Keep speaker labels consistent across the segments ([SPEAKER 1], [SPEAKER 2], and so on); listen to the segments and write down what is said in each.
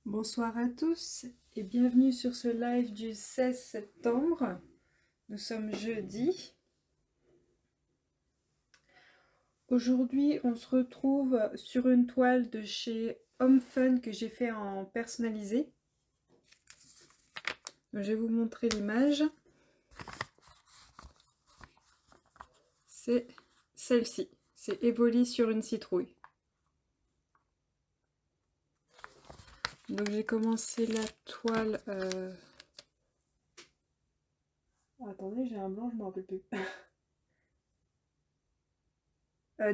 [SPEAKER 1] Bonsoir à tous et bienvenue sur ce live du 16 septembre. Nous sommes jeudi. Aujourd'hui, on se retrouve sur une toile de chez Home Fun que j'ai fait en personnalisé. Donc, je vais vous montrer l'image. C'est celle-ci. C'est Evoli sur une citrouille. Donc j'ai commencé la toile... Attendez, j'ai un blanc, je ne me rappelle plus.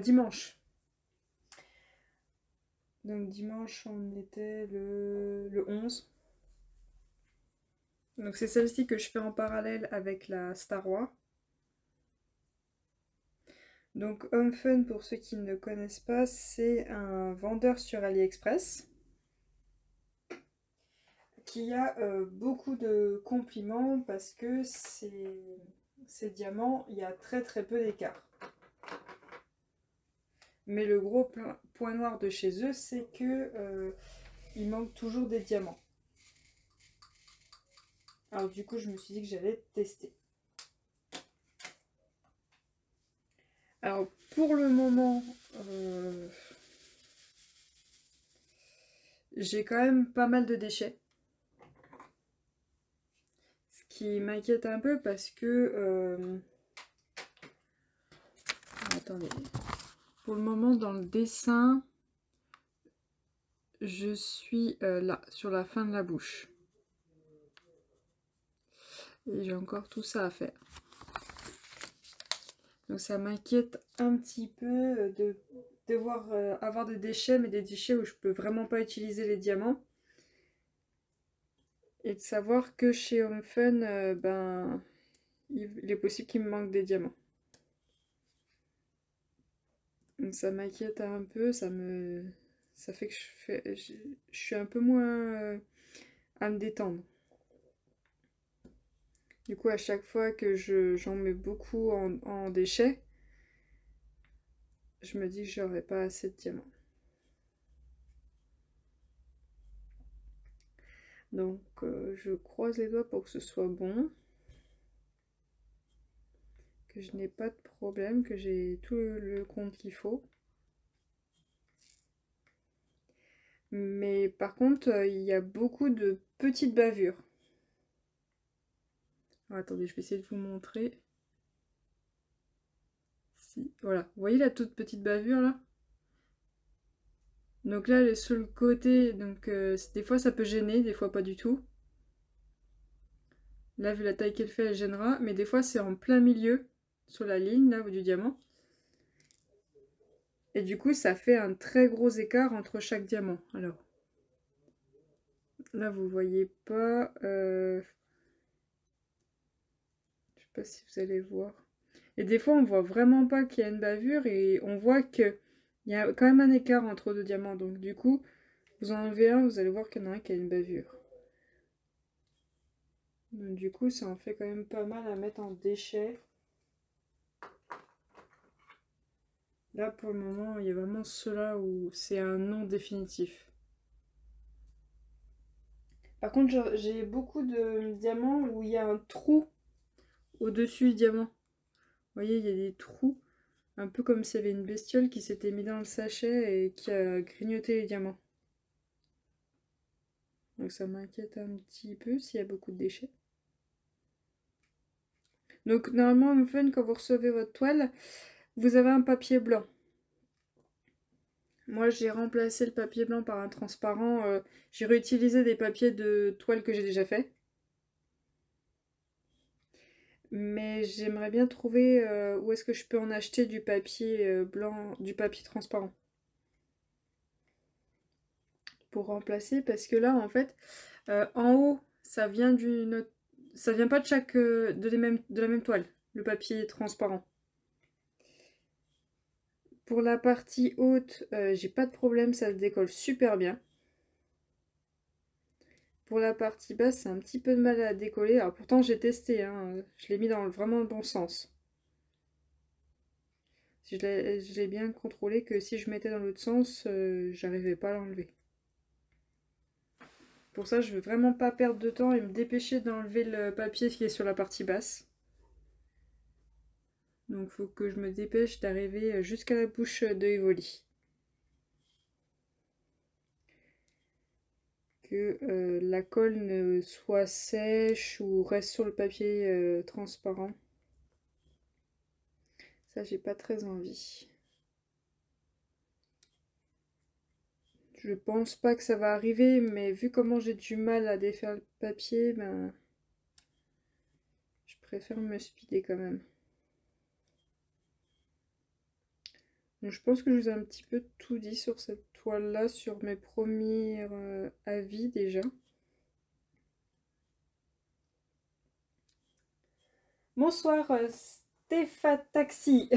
[SPEAKER 1] Dimanche. Donc dimanche, on était le 11. Donc c'est celle-ci que je fais en parallèle avec la Star Wars. Donc Home Fun, pour ceux qui ne connaissent pas, c'est un vendeur sur AliExpress qui a beaucoup de compliments parce que ces diamants, il y a très peu d'écart. Mais le gros point noir de chez eux, c'est que il manque toujours des diamants. Alors du coup, je me suis dit que j'allais tester. Alors pour le moment, j'ai quand même pas mal de déchets. Ce qui m'inquiète un peu parce que... attendez. Pour le moment, dans le dessin, je suis là, sur la fin de la bouche. Et j'ai encore tout ça à faire. Donc ça m'inquiète un petit peu de devoir avoir des déchets, mais des déchets où je peux vraiment pas utiliser les diamants. Et de savoir que chez Home Fun, ben, il est possible qu'il me manque des diamants. Donc ça m'inquiète un peu, ça fait que je suis un peu moins à me détendre. Du coup, à chaque fois que j'en mets beaucoup en déchets, je me dis que j'aurai pas assez de diamants. Donc, je croise les doigts pour que ce soit bon. Que je n'ai pas de problème, que j'ai tout le compte qu'il faut. Mais par contre, il y a beaucoup de petites bavures. Alors, attendez, je vais essayer de vous montrer. Si, voilà, vous voyez la toute petite bavure là? Donc là, elle est sur le côté, donc des fois ça peut gêner, des fois pas du tout. Là, vu la taille qu'elle fait, elle gênera, mais des fois c'est en plein milieu, sur la ligne là du diamant. Et du coup, ça fait un très gros écart entre chaque diamant. Alors, là, vous voyez pas. Je sais pas si vous allez voir. Et des fois, on voit vraiment pas qu'il y a une bavure et on voit qu'il y a quand même un écart entre deux diamants. Donc, du coup, vous en enlevez un, vous allez voir qu'il y en a un qui a une bavure. Donc, du coup, ça en fait quand même pas mal à mettre en déchet. Là, pour le moment, il y a vraiment ceux-là où c'est un non définitif. Par contre, j'ai beaucoup de diamants où il y a un trou au-dessus du diamant. Vous voyez, il y a des trous, un peu comme s'il y avait une bestiole qui s'était mise dans le sachet et qui a grignoté les diamants. Donc ça m'inquiète un petit peu s'il y a beaucoup de déchets. Donc normalement, Home Fun, quand vous recevez votre toile, vous avez un papier blanc. Moi, j'ai remplacé le papier blanc par un transparent. J'ai réutilisé des papiers de toile que j'ai déjà fait. Mais j'aimerais bien trouver où est-ce que je peux en acheter du papier blanc, du papier transparent. Pour remplacer, parce que là, en fait, en haut, ça vient ça vient pas de chaque de la même toile, le papier transparent. Pour la partie haute, j'ai pas de problème, ça se décolle super bien. Pour la partie basse, c'est un petit peu de mal à décoller. Alors pourtant, j'ai testé, hein, je l'ai mis dans vraiment le bon sens. Je l'ai bien contrôlé que si je mettais dans l'autre sens, j'arrivais pas à l'enlever. Pour ça, je veux vraiment pas perdre de temps et me dépêcher d'enlever le papier qui est sur la partie basse. Donc, il faut que je me dépêche d'arriver jusqu'à la bouche de Evoli. Que la colle ne soit sèche ou reste sur le papier transparent. Ça, j'ai pas très envie. Je pense pas que ça va arriver, mais vu comment j'ai du mal à défaire le papier, ben, je préfère me speeder quand même. Donc, je pense que je vous ai un petit peu tout dit sur cette toile-là, sur mes premiers avis déjà. Bonsoir Taxi.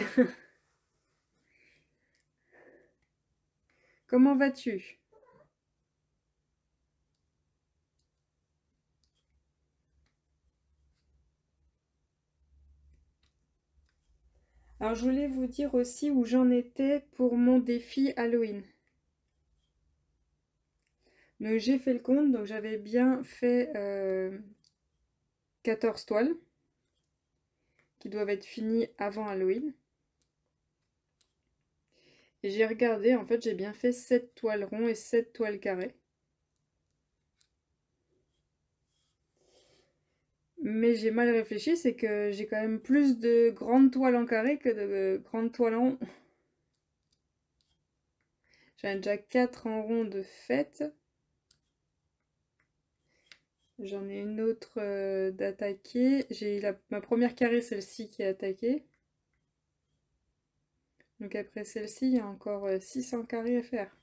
[SPEAKER 1] Comment vas-tu? Alors je voulais vous dire aussi où j'en étais pour mon défi Halloween. Donc j'ai fait le compte, donc j'avais bien fait 14 toiles qui doivent être finies avant Halloween. Et j'ai regardé, en fait j'ai bien fait 7 toiles rondes et 7 toiles carrées. Mais j'ai mal réfléchi, c'est que j'ai quand même plus de grandes toiles en carré que de grandes toiles en rond. J'en ai déjà 4 en rond de faites. J'en ai une autre d'attaquer. J'ai ma première carrée, celle-ci qui est attaquée. Donc après celle-ci, il y a encore 600 carrés à faire.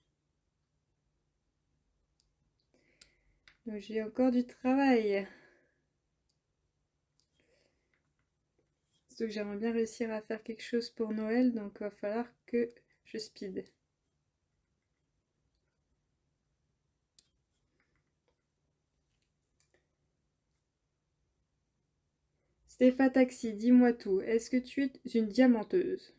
[SPEAKER 1] Donc j'ai encore du travail. Surtout que j'aimerais bien réussir à faire quelque chose pour Noël, donc il va falloir que je speed. Stéphane Taxi, dis-moi tout. Est-ce que tu es une diamanteuse?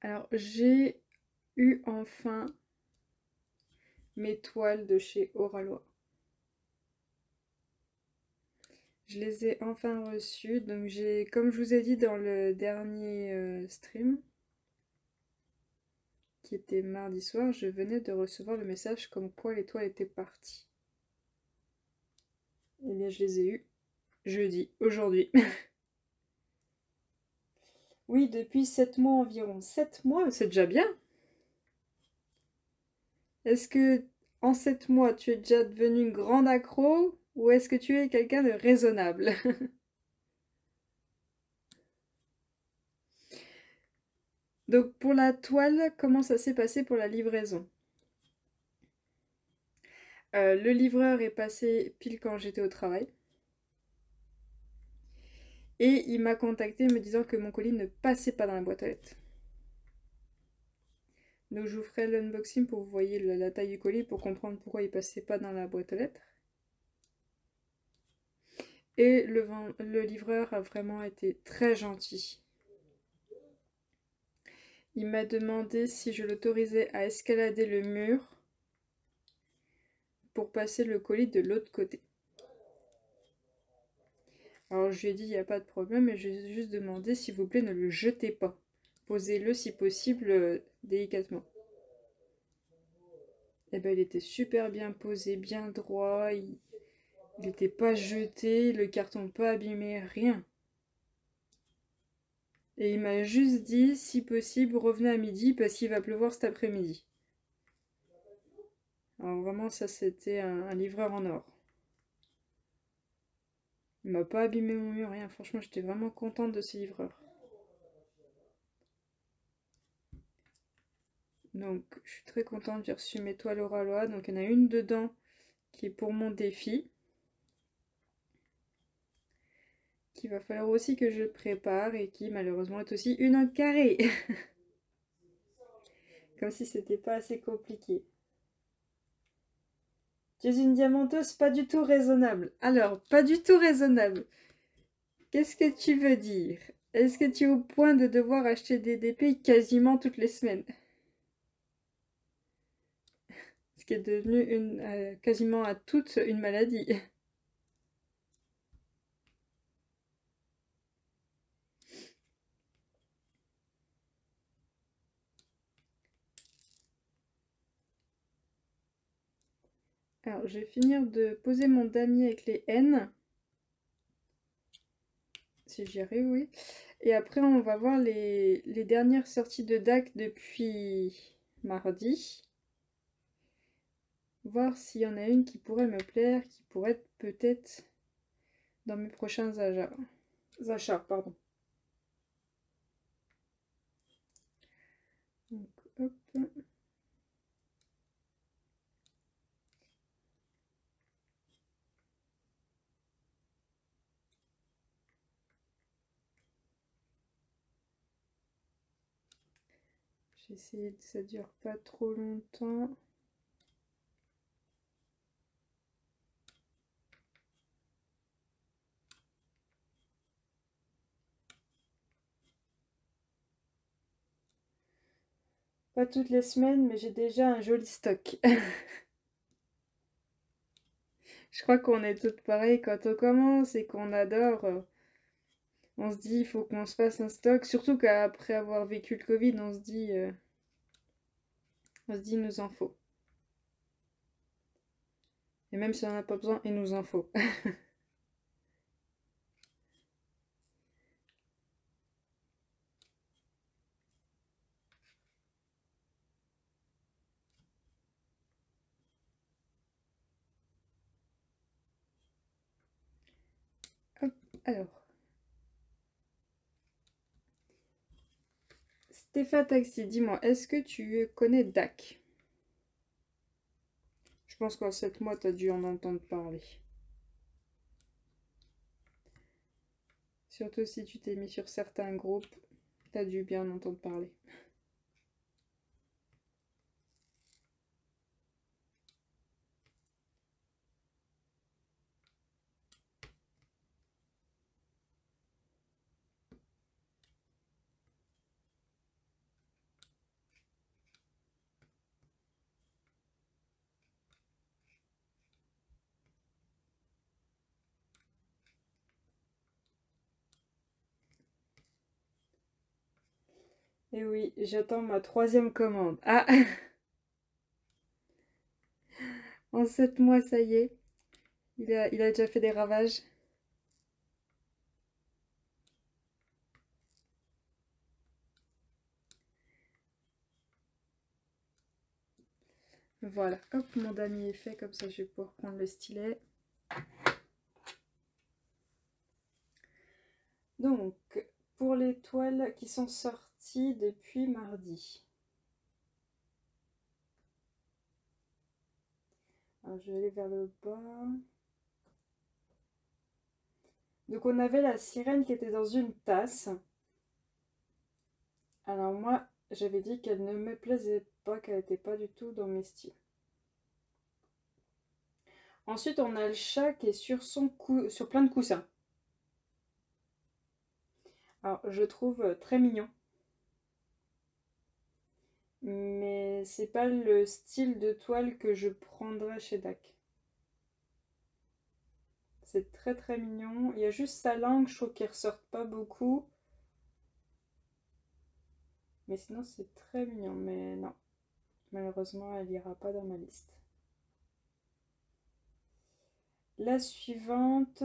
[SPEAKER 1] Alors j'ai eu enfin mes toiles de chez Oralois. Je les ai enfin reçues. Donc j'ai, comme je vous ai dit dans le dernier stream, qui était mardi soir, je venais de recevoir le message comme quoi les toiles étaient parties. Eh bien, je les ai eues jeudi, aujourd'hui. Oui, depuis 7 mois environ. 7 mois, c'est déjà bien. Est-ce que en 7 mois, tu es déjà devenu une grande accro ou est-ce que tu es quelqu'un de raisonnable? Donc pour la toile, comment ça s'est passé pour la livraison? Le livreur est passé pile quand j'étais au travail. Et il m'a contacté me disant que mon colis ne passait pas dans la boîte aux lettres. Donc je vous ferai l'unboxing pour que vous voyez la taille du colis pour comprendre pourquoi il passait pas dans la boîte aux lettres. Et le livreur a vraiment été très gentil. Il m'a demandé si je l'autorisais à escalader le mur pour passer le colis de l'autre côté. Alors je lui ai dit il n'y a pas de problème, mais je lui ai juste demandé s'il vous plaît ne le jetez pas. Posez-le si possible délicatement. Et ben il était super bien posé, bien droit, il n'était pas jeté, le carton pas abîmé, rien. Et il m'a juste dit si possible revenez à midi parce qu'il va pleuvoir cet après-midi. Alors vraiment ça c'était un livreur en or. Il m'a pas abîmé mon mur, rien. Franchement j'étais vraiment contente de ce livreur. Donc je suis très contente, j'ai reçu mes toiles Oralois. Donc il y en a une dedans qui est pour mon défi. qu'il va falloir aussi que je prépare et qui malheureusement est aussi une en carré. Comme si c'était pas assez compliqué. Tu es une diamanteuse pas du tout raisonnable. Alors, pas du tout raisonnable. Qu'est-ce que tu veux dire? Est-ce que tu es au point de devoir acheter des DP quasiment toutes les semaines? Ce qui est devenu quasiment à toutes une maladie. Alors, je vais finir de poser mon damier avec les N. Si j'y arrive, oui. Et après, on va voir les dernières sorties de DAC depuis mardi. Voir s'il y en a une qui pourrait me plaire, qui pourrait être peut-être dans mes prochains achats. Pardon. Donc, hop. J'ai essayé que ça dure pas trop longtemps. Pas toutes les semaines, mais j'ai déjà un joli stock. Je crois qu'on est toutes pareilles quand on commence et qu'on adore. On se dit, il faut qu'on se fasse un stock. Surtout qu'après avoir vécu le Covid, on se dit, il nous en faut. Et même si on n'en a pas besoin, il nous en faut. Hop, alors. Stéphane Taxi, dis-moi, est-ce que tu connais DAC? Je pense qu'en 7 mois, tu as dû en entendre parler. Surtout si tu t'es mis sur certains groupes, tu as dû bien en entendre parler. Et oui, j'attends ma 3e commande. Ah, en 7 mois, ça y est. Il a déjà fait des ravages. Voilà, hop, mon damier est fait, comme ça je vais pouvoir prendre le stylet. Donc, pour les toiles qui sont sorties depuis mardi. Alors, je vais aller vers le bas. Donc, on avait la sirène qui était dans une tasse. Alors, moi, j'avais dit qu'elle ne me plaisait pas, qu'elle n'était pas du tout dans mes styles. Ensuite, on a le chat qui est sur plein de coussins. Alors, je trouve très mignon. Mais c'est pas le style de toile que je prendrais chez DAC. C'est très très mignon. Il y a juste sa langue, je trouve qu'elle ressort pas beaucoup. Mais sinon, c'est très mignon. Mais non, malheureusement, elle ira pas dans ma liste. La suivante.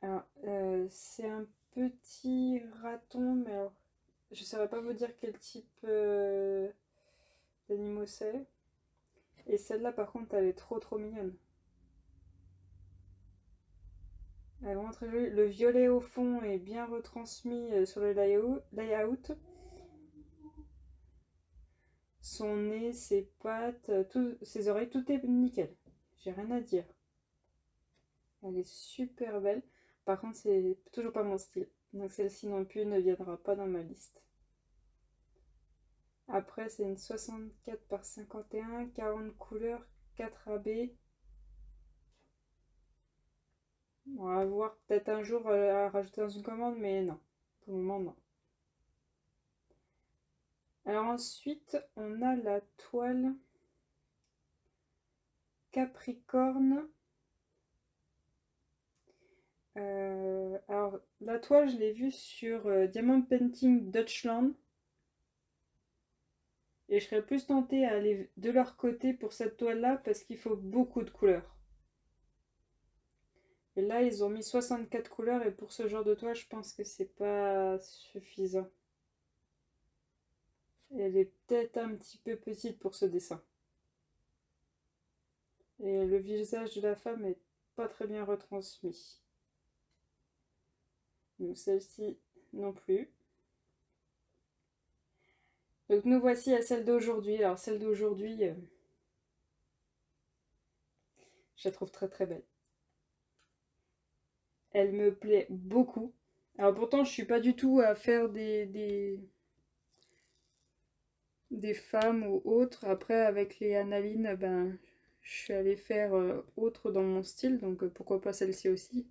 [SPEAKER 1] Alors, c'est un petit raton, mais alors, je ne saurais pas vous dire quel type d'animaux c'est. Et celle-là, par contre, elle est trop trop mignonne. Elle est vraiment très jolie. Le violet au fond est bien retransmis sur le layout. Son nez, ses pattes, ses oreilles, tout est nickel. J'ai rien à dire. Elle est super belle. Par contre, c'est toujours pas mon style. Donc celle-ci non plus ne viendra pas dans ma liste. Après, c'est une 64 par 51, 40 couleurs, 4 AB. On va voir peut-être un jour à rajouter dans une commande, mais non. Pour le moment, non. Alors ensuite, on a la toile Capricorne. Alors, la toile, je l'ai vue sur Diamond Painting Deutschland. Et je serais plus tentée à aller de leur côté pour cette toile-là parce qu'il faut beaucoup de couleurs. Et là, ils ont mis 64 couleurs et pour ce genre de toile, je pense que c'est pas suffisant. Elle est peut-être un petit peu petite pour ce dessin. Et le visage de la femme est pas très bien retransmis. Donc celle-ci non plus. Donc nous voici à celle d'aujourd'hui. Alors celle d'aujourd'hui, je la trouve très très belle. Elle me plaît beaucoup. Alors pourtant je suis pas du tout à faire des femmes ou autres. Après avec les Analine, ben je suis allée faire autre dans mon style. Donc pourquoi pas celle-ci aussi.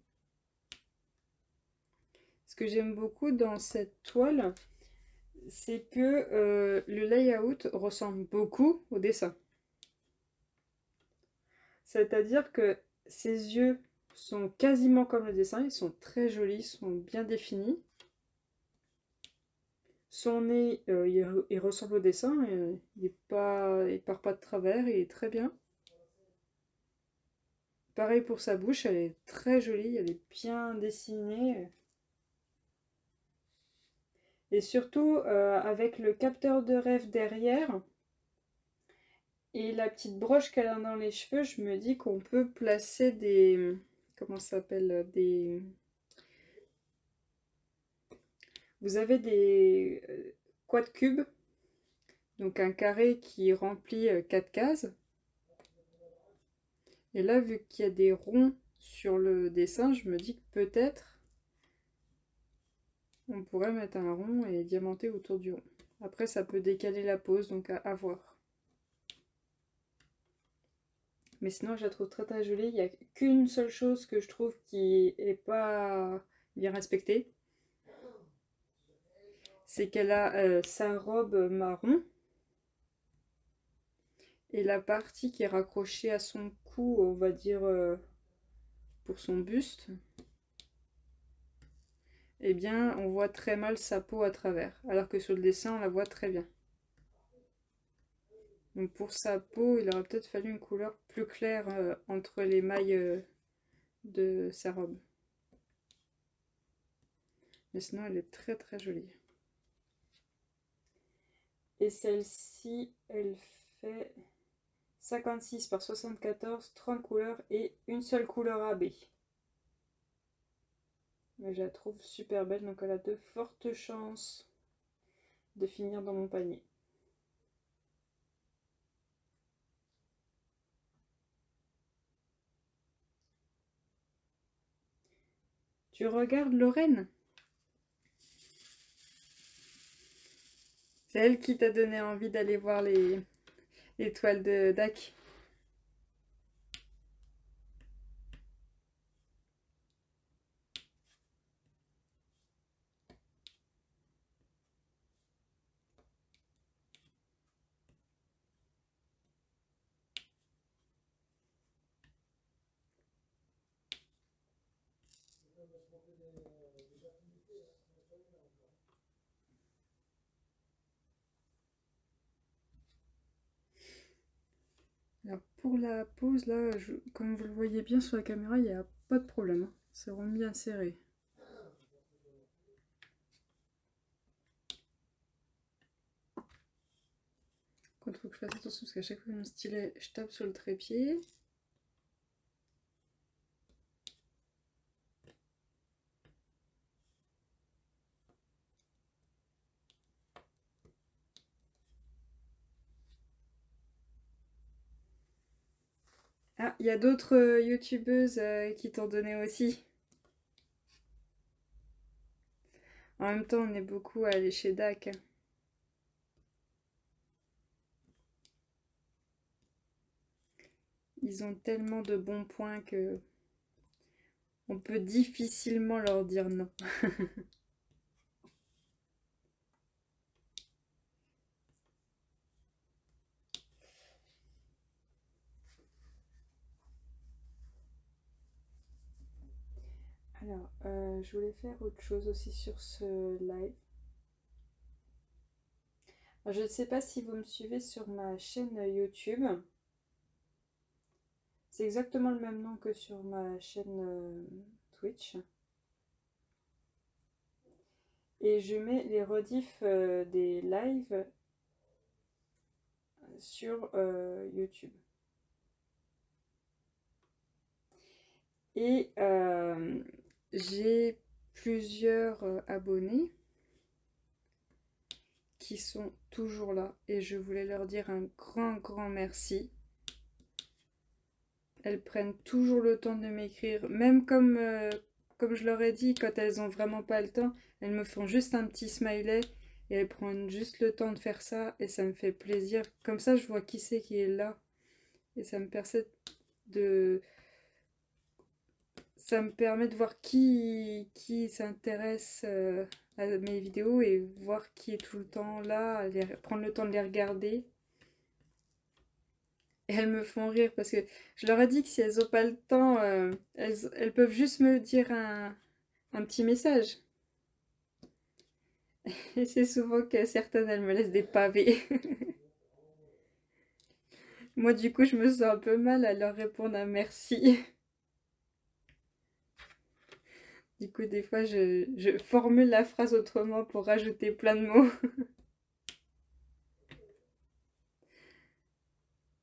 [SPEAKER 1] Ce que j'aime beaucoup dans cette toile, c'est que le layout ressemble beaucoup au dessin. C'est-à-dire que ses yeux sont quasiment comme le dessin, ils sont très jolis, sont bien définis. Son nez, il ressemble au dessin, il part pas de travers, il est très bien. Pareil pour sa bouche, elle est très jolie, elle est bien dessinée. Et surtout, avec le capteur de rêve derrière, et la petite broche qu'elle a dans les cheveux, je me dis qu'on peut placer des... Comment ça s'appelle? Des... Vous avez des quad cubes, donc un carré qui remplit 4 cases. Et là, vu qu'il y a des ronds sur le dessin, je me dis que peut-être on pourrait mettre un rond et diamanter autour du rond. Après, ça peut décaler la pose, donc à voir. Mais sinon, je la trouve très très jolie. Il n'y a qu'une seule chose que je trouve qui n'est pas bien respectée. C'est qu'elle a sa robe marron. Et la partie qui est raccrochée à son cou, on va dire pour son buste, eh bien, on voit très mal sa peau à travers. Alors que sur le dessin, on la voit très bien. Donc pour sa peau, il aurait peut-être fallu une couleur plus claire entre les mailles de sa robe. Mais sinon, elle est très très jolie. Et celle-ci, elle fait 56 par 74, 30 couleurs et une seule couleur AB. Mais je la trouve super belle, donc elle a de fortes chances de finir dans mon panier. Tu regardes Lorraine? C'est elle qui t'a donné envie d'aller voir les toiles de Dak. Alors pour la pose là, comme vous le voyez bien sur la caméra, il n'y a pas de problème, hein. C'est vraiment bien serré. Quand il faut que je fasse attention parce qu'à chaque fois que mon stylet, je tape sur le trépied. Ah, il y a d'autres youtubeuses qui t'ont donné aussi. En même temps, on est beaucoup à aller chez Dac. Ils ont tellement de bons points que on peut difficilement leur dire non. Alors, je voulais faire autre chose aussi sur ce live. Alors, je ne sais pas si vous me suivez sur ma chaîne YouTube. C'est exactement le même nom que sur ma chaîne Twitch. Et je mets les rediffs des lives sur YouTube. Et j'ai plusieurs abonnés qui sont toujours là. Et je voulais leur dire un grand merci. Elles prennent toujours le temps de m'écrire. Même comme je leur ai dit, quand elles ont vraiment pas le temps, elles me font juste un petit smiley. Et elles prennent juste le temps de faire ça. Et ça me fait plaisir. Comme ça, je vois qui c'est qui est là. Et ça me permet de... Ça me permet de voir qui s'intéresse à mes vidéos et voir qui est tout le temps là, prendre le temps de les regarder. Et elles me font rire parce que je leur ai dit que si elles n'ont pas le temps, elles peuvent juste me dire un petit message. Et c'est souvent que certaines, elles me laissent des pavés. Moi, du coup, je me sens un peu mal à leur répondre un merci. Du coup, des fois, je formule la phrase autrement pour rajouter plein de mots.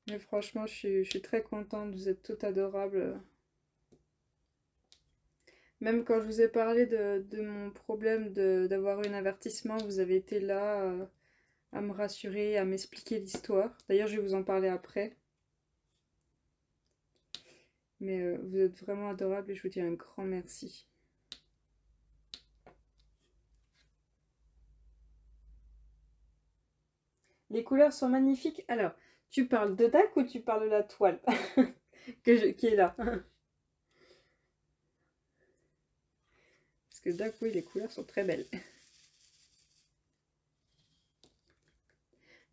[SPEAKER 1] Mais franchement, je suis très contente, vous êtes toutes adorables. Même quand je vous ai parlé de mon problème d'avoir eu un avertissement, vous avez été là à me rassurer, à m'expliquer l'histoire. D'ailleurs, je vais vous en parler après. Mais vous êtes vraiment adorables et je vous dis un grand merci. Les couleurs sont magnifiques. Alors, tu parles de Dac ou tu parles de la toile qui est là? Parce que Dac, oui, les couleurs sont très belles.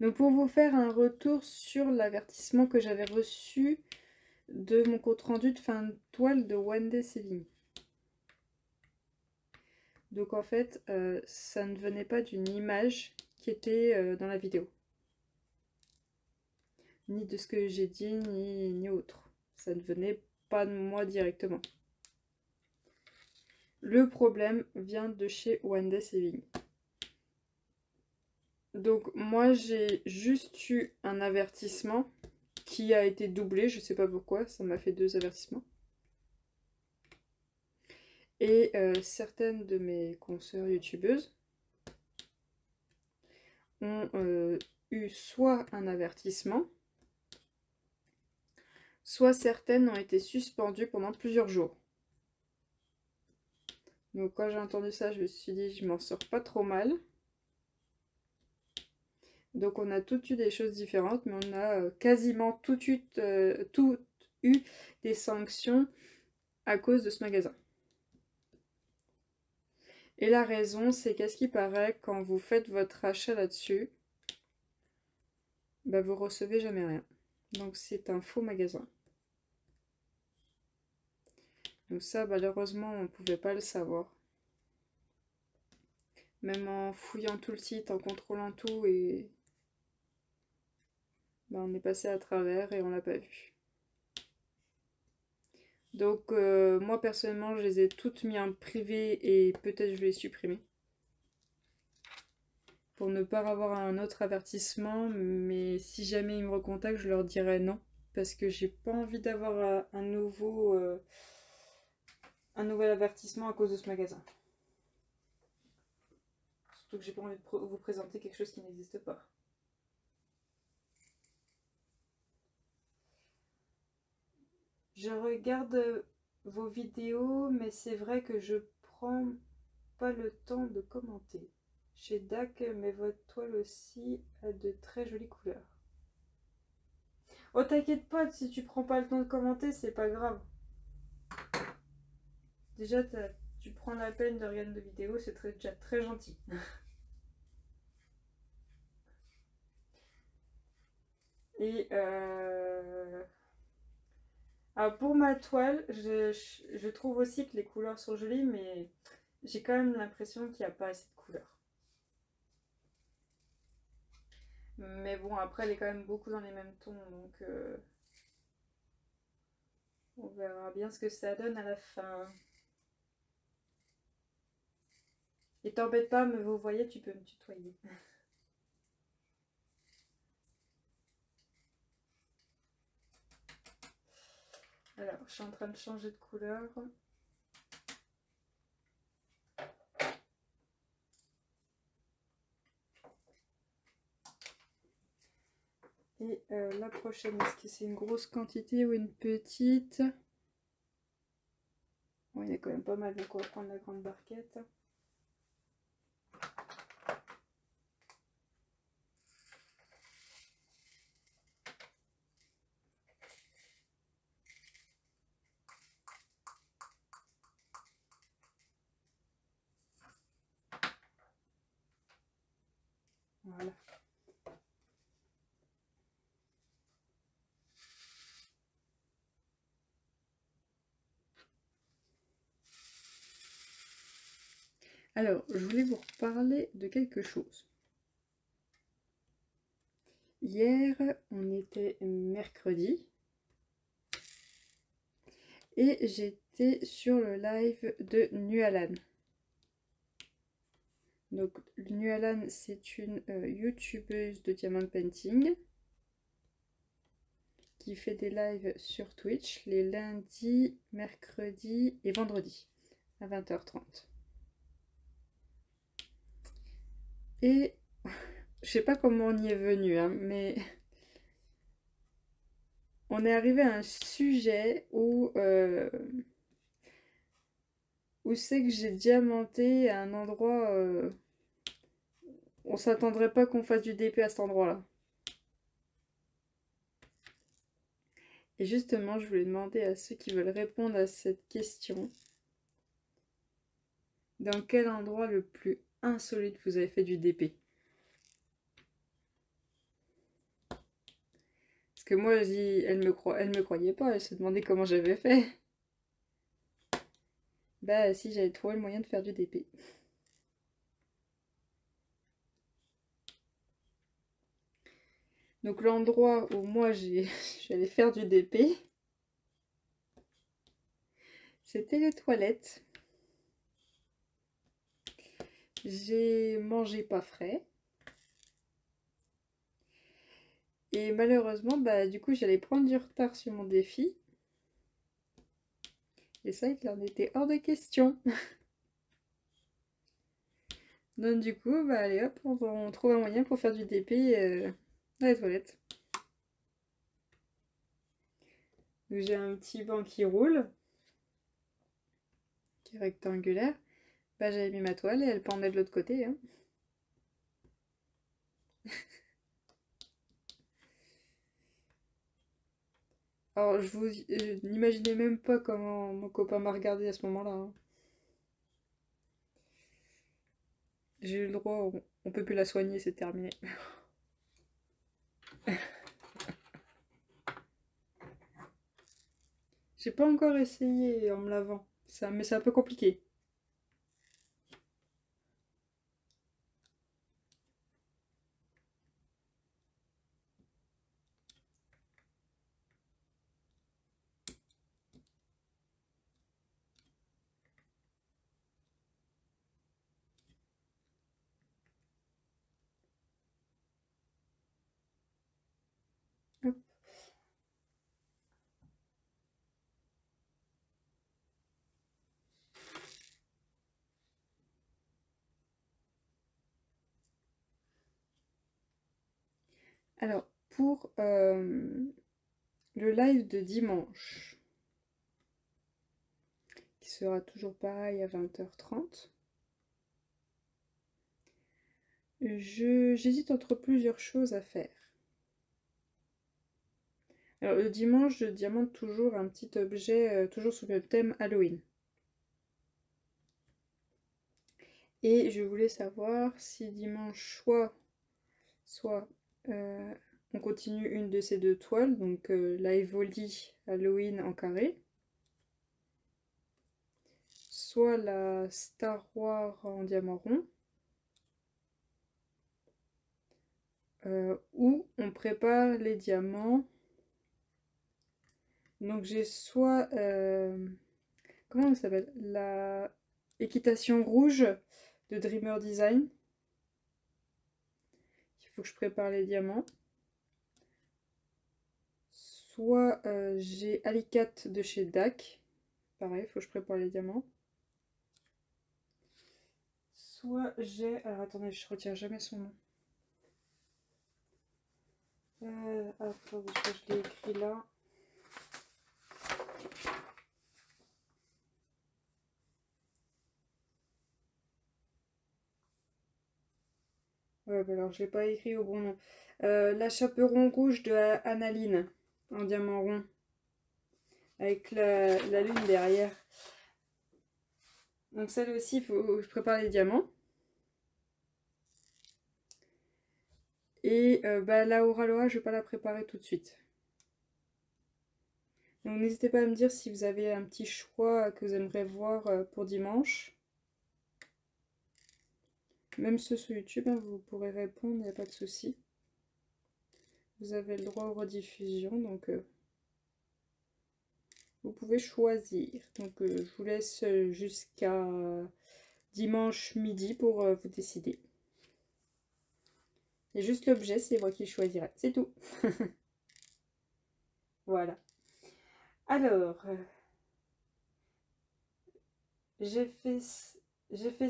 [SPEAKER 1] Donc pour vous faire un retour sur l'avertissement que j'avais reçu de mon compte rendu de fin de toile de Wendy Saving. Donc en fait, ça ne venait pas d'une image qui était dans la vidéo. Ni de ce que j'ai dit, ni autre. Ça ne venait pas de moi directement. Le problème vient de chez Wendy Saving. Donc moi j'ai juste eu un avertissement qui a été doublé, je sais pas pourquoi, ça m'a fait 2 avertissements. Et certaines de mes consoeurs youtubeuses ont eu soit un avertissement, soit certaines ont été suspendues pendant plusieurs jours. Donc quand j'ai entendu ça, je me suis dit, je m'en sors pas trop mal. Donc on a toutes eu des choses différentes, mais on a quasiment toutes eu des sanctions à cause de ce magasin. Et la raison, c'est qu'à ce qui paraît, quand vous faites votre achat là-dessus, bah vous recevez jamais rien. Donc c'est un faux magasin. Donc ça, malheureusement, on ne pouvait pas le savoir. Même en fouillant tout le site, en contrôlant tout, et bah, on est passé à travers et on l'a pas vu. Donc moi personnellement, je les ai toutes mis en privé et peut-être je vais les supprimer. Pour ne pas avoir un autre avertissement, mais si jamais ils me recontactent, je leur dirai non. Parce que j'ai pas envie d'avoir un nouvel avertissement à cause de ce magasin. Surtout que j'ai pas envie de vous présenter quelque chose qui n'existe pas. Je regarde vos vidéos, mais c'est vrai que je prends pas le temps de commenter. Chez DAC, mais votre toile aussi a de très jolies couleurs. Oh, t'inquiète pas, si tu prends pas le temps de commenter, c'est pas grave. Déjà, tu prends la peine de regarder nos vidéos, c'est déjà très gentil. Et alors pour ma toile, je trouve aussi que les couleurs sont jolies, mais j'ai quand même l'impression qu'il n'y a pas assez de couleurs. Mais bon, après, elle est quand même beaucoup dans les mêmes tons, donc on verra bien ce que ça donne à la fin. Et t'embête pas, mais vous voyez, tu peux me tutoyer. Alors, je suis en train de changer de couleur. Et la prochaine, est-ce que c'est une grosse quantité ou une petite? Bon, il y a quand même pas mal, donc on va prendre la grande barquette. Voilà. Alors, je voulais vous reparler de quelque chose. Hier, on était mercredi et j'étais sur le live de Nualan. Donc, Nualan, c'est une youtubeuse de diamond painting qui fait des lives sur Twitch les lundis, mercredis et vendredis à 20h30. Et je sais pas comment on y est venu, hein, mais on est arrivé à un sujet où c'est que j'ai diamanté à un endroit. On s'attendrait pas qu'on fasse du DP à cet endroit-là. Et justement, je voulais demander à ceux qui veulent répondre à cette question. Dans quel endroit le plus insolite vous avez fait du DP? Parce que moi, elle me croyait pas, elle se demandait comment j'avais fait. Bah si, j'avais trouvé le moyen de faire du DP. Donc l'endroit où moi j'allais faire du DP, c'était les toilettes. J'ai mangé pas frais. Et malheureusement, bah du coup, j'allais prendre du retard sur mon défi. Et ça, il en était hors de question. Donc du coup, bah allez hop, on trouve un moyen pour faire du DP dans les toilettes. Donc j'ai un petit banc qui roule, qui est rectangulaire. Bah j'avais mis ma toile et elle pendait de l'autre côté. Hein. Alors je vous n'imaginez même pas comment mon copain m'a regardé à ce moment-là. Hein. J'ai eu le droit, on peut plus la soigner, c'est terminé. J'ai pas encore essayé en me lavant, mais c'est un peu compliqué. Hop. Alors, pour le live de dimanche, qui sera toujours pareil à 20h30. J'hésite entre plusieurs choses à faire. Alors le dimanche, je diamante toujours un petit objet, toujours sous le thème Halloween. Et je voulais savoir si dimanche, soit on continue une de ces deux toiles, donc la Evoli Halloween en carré, soit la Star Wars en diamant rond, ou on prépare les diamants. Donc j'ai soit, comment ça s'appelle? La équitation rouge de Dreamer Design. Il faut que je prépare les diamants. Soit j'ai Alicate de chez DAC. Pareil, il faut que je prépare les diamants. Soit j'ai... Alors attendez, je retiens jamais son nom. Attendez, je crois que je l'ai écrit là. Ouais, bah alors je l'ai pas écrit au bon nom. La chaperon rouge de Analine en diamant rond. Avec la lune derrière. Donc celle aussi, il faut que je prépare les diamants. Et bah, la Auraloa, je vais pas la préparer tout de suite. Donc n'hésitez pas à me dire si vous avez un petit choix que vous aimeriez voir pour dimanche. Même ceux sur YouTube, hein, vous pourrez répondre, il n'y a pas de souci. Vous avez le droit aux rediffusions, donc vous pouvez choisir. Donc je vous laisse jusqu'à dimanche midi pour vous décider. Et juste l'objet, c'est moi qui choisirai. C'est tout. Voilà. Alors, j'ai fait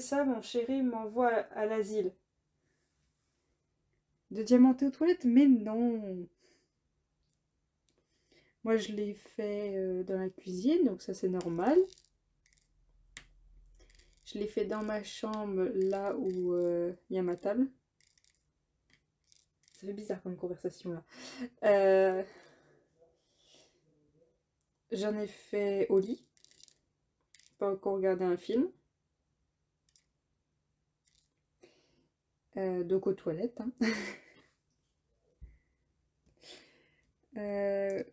[SPEAKER 1] ça, mon chéri m'envoie à l'asile. De diamanter aux toilettes? Mais non! Moi, je l'ai fait dans la cuisine, donc ça, c'est normal. Je l'ai fait dans ma chambre, là où il y a ma table. Ça fait bizarre comme conversation, là. J'en ai fait au lit. Pas encore regardé un film. Donc aux toilettes, hein.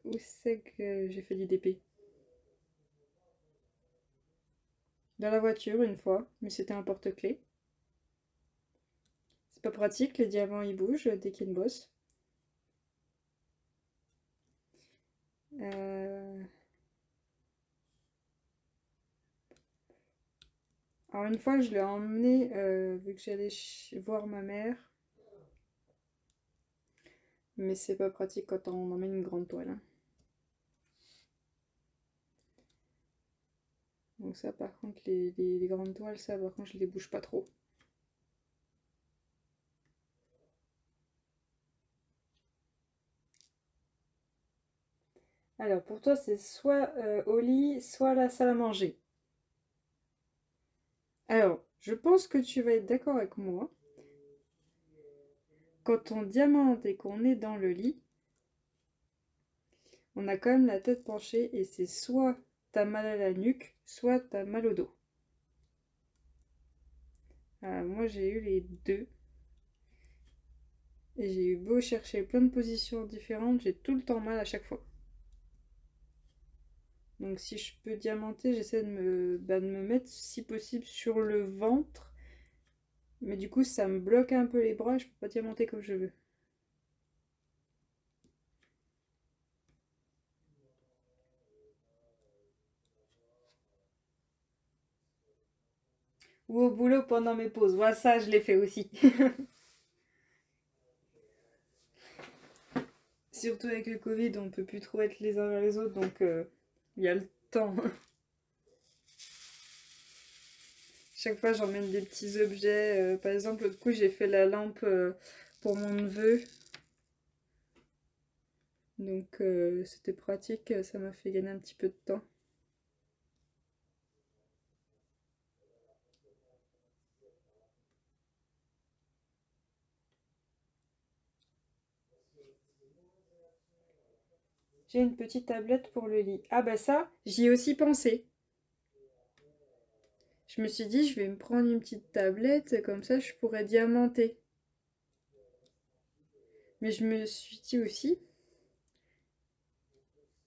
[SPEAKER 1] Où c'est que j'ai fait du DP? Dans la voiture une fois, mais c'était un porte-clés. C'est pas pratique, les diamants ils bougent dès qu'il y a une bosse. Alors une fois je l'ai emmené, vu que j'allais voir ma mère. Mais c'est pas pratique quand on emmène une grande toile, hein. Donc ça par contre, les grandes toiles, ça par contre je les bouge pas trop. Alors pour toi c'est soit au lit, soit la salle à manger. Alors, je pense que tu vas être d'accord avec moi. Quand on diamante et qu'on est dans le lit, on a quand même la tête penchée et c'est soit t'as mal à la nuque, soit t'as mal au dos. Moi j'ai eu les deux. Et j'ai eu beau chercher plein de positions différentes, j'ai tout le temps mal à chaque fois. Donc si je peux diamanter, j'essaie de me mettre si possible sur le ventre. Mais du coup ça me bloque un peu les bras et je peux pas diamanter comme je veux. Ou au boulot pendant mes pauses. Voilà, ça je l'ai fait aussi. Surtout avec le Covid, on peut plus trop être les uns vers les autres, donc il y a le temps. Chaque fois, j'emmène des petits objets. Par exemple, l'autre coup, j'ai fait la lampe pour mon neveu. Donc, c'était pratique. Ça m'a fait gagner un petit peu de temps. J'ai une petite tablette pour le lit. Ah bah ça, j'y ai aussi pensé. Je me suis dit, je vais me prendre une petite tablette, comme ça je pourrais diamanter. Mais je me suis dit aussi,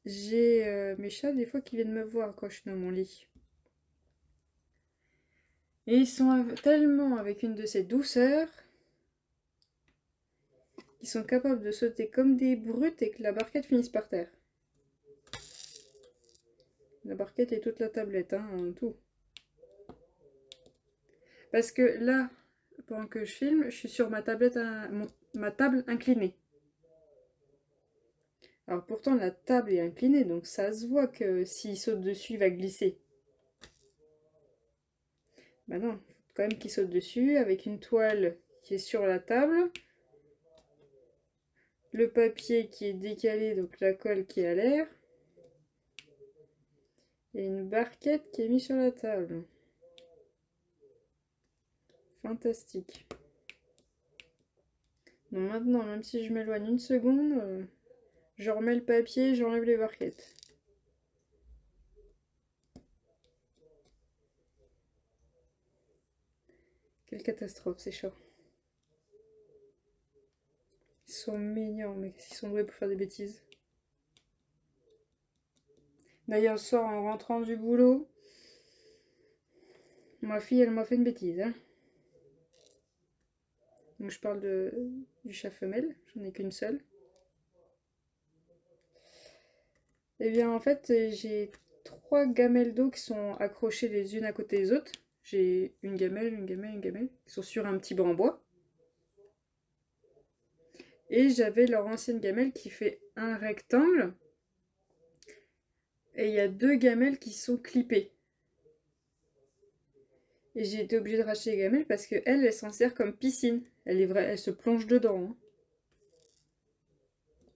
[SPEAKER 1] j'ai mes chats des fois qui viennent me voir quand je suis dans mon lit. Et ils sont tellement avec une de ces douceurs qu'ils sont capables de sauter comme des brutes et que la barquette finisse par terre. La barquette et toute la tablette, hein, tout. Parce que là, pendant que je filme, je suis sur ma tablette, ma table inclinée. Alors pourtant la table est inclinée, donc ça se voit que s'il saute dessus, il va glisser. Bah non, faut quand même qu'il saute dessus avec une toile qui est sur la table. Le papier qui est décalé, donc la colle qui est à l'air. Et une barquette qui est mise sur la table. Fantastique. Donc maintenant, même si je m'éloigne une seconde, je remets le papier, j'enlève les barquettes. Quelle catastrophe, ces chats. Ils sont mignons, mais ils sont doués pour faire des bêtises. D'ailleurs, ce soir, en rentrant du boulot, ma fille, elle m'a fait une bêtise. Hein. Donc, je parle du chat femelle, j'en ai qu'une seule. Et bien, en fait, j'ai 3 gamelles d'eau qui sont accrochées les unes à côté des autres. J'ai une gamelle, une gamelle, une gamelle, qui sont sur un petit banc en bois. Et j'avais leur ancienne gamelle qui fait un rectangle. Et il y a 2 gamelles qui sont clippées. Et j'ai été obligée de racheter les gamelles parce qu'elle, elle s'en sert comme piscine. Elle est vraie, elle se plonge dedans. Hein.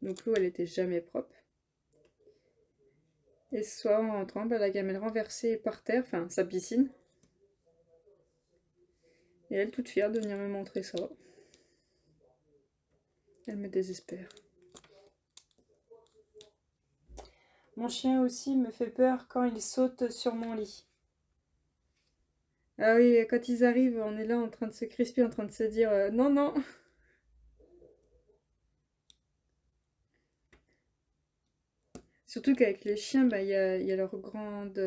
[SPEAKER 1] Donc l'eau, elle était jamais propre. Et ce soir, en rentrant, bah, la gamelle renversée par terre, enfin sa piscine. Et elle, toute fière de venir me montrer ça. Elle me désespère. Mon chien aussi me fait peur quand il saute sur mon lit. Ah oui, quand ils arrivent, on est là en train de se crisper, en train de se dire non, non. Surtout qu'avec les chiens, bah, y a leur grande...